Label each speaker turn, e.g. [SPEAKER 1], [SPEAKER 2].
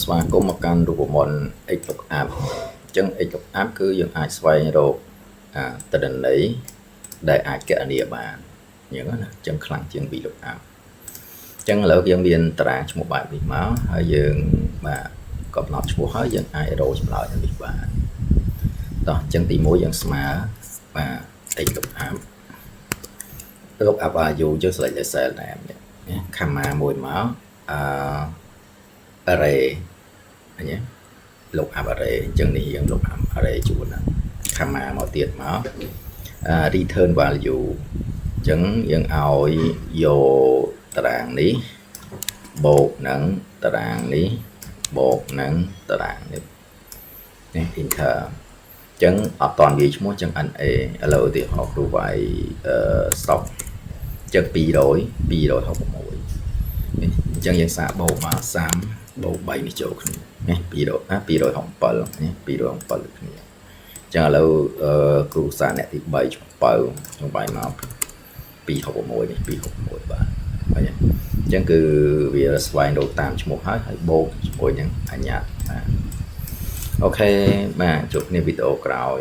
[SPEAKER 1] ស្វាគមន៍មកកាន់រូបមន្ត X lookup អញ្ចឹង X lookup គឺយើងអាចស្វែងរកទិន្នន័យដែលអាចគណនាបានអញ្ចឹងណាអញ្ចឹងខ្លាំងជាង V lookup អញ្ចឹងឥឡូវយើងមានតារាងឈ្មោះបែបនេះមកហើយយើងបាទកំណត់ឈ្មោះហើយយើងអាចរកចម្លើយនេះបានតោះអញ្ចឹងទី1យើងស្មើបាទ X lookup value យើងselect លើ cell name នេះ comma មួយមកarray អញ្ចឹង lookup array អញ្ចឹងនេះយើង lookup array ជួនហ្នឹង comma មកទៀតមក return value អញ្ចឹងយើងឲ្យយកតារាងនេះបូកនឹងតារាងនេះបូកនឹងតារាងនេះ enter អញ្ចឹងអត់តន់និយាយឈ្មោះអញ្ចឹង NA ឥឡូវឧទាហរណ៍គ្រូវាយ stop អញ្ចឹង266អញ្ចឹងយើងសាកបូកមក30បូក3នេះចូលគ្នាណា267នេះ267ដូចគ្នាអញ្ចឹងឥឡូវគ្រូសាអ្នកទី3ចំបើខ្ញុំបាយមក261នេះ261បាទអញ្ចឹងគឺវាស្វែងរកតាមឈ្មោះហើយបូកជាមួយនឹងអញ្ញាតបាទអូខេបាទជួបគ្នាវីដេអូក្រោយ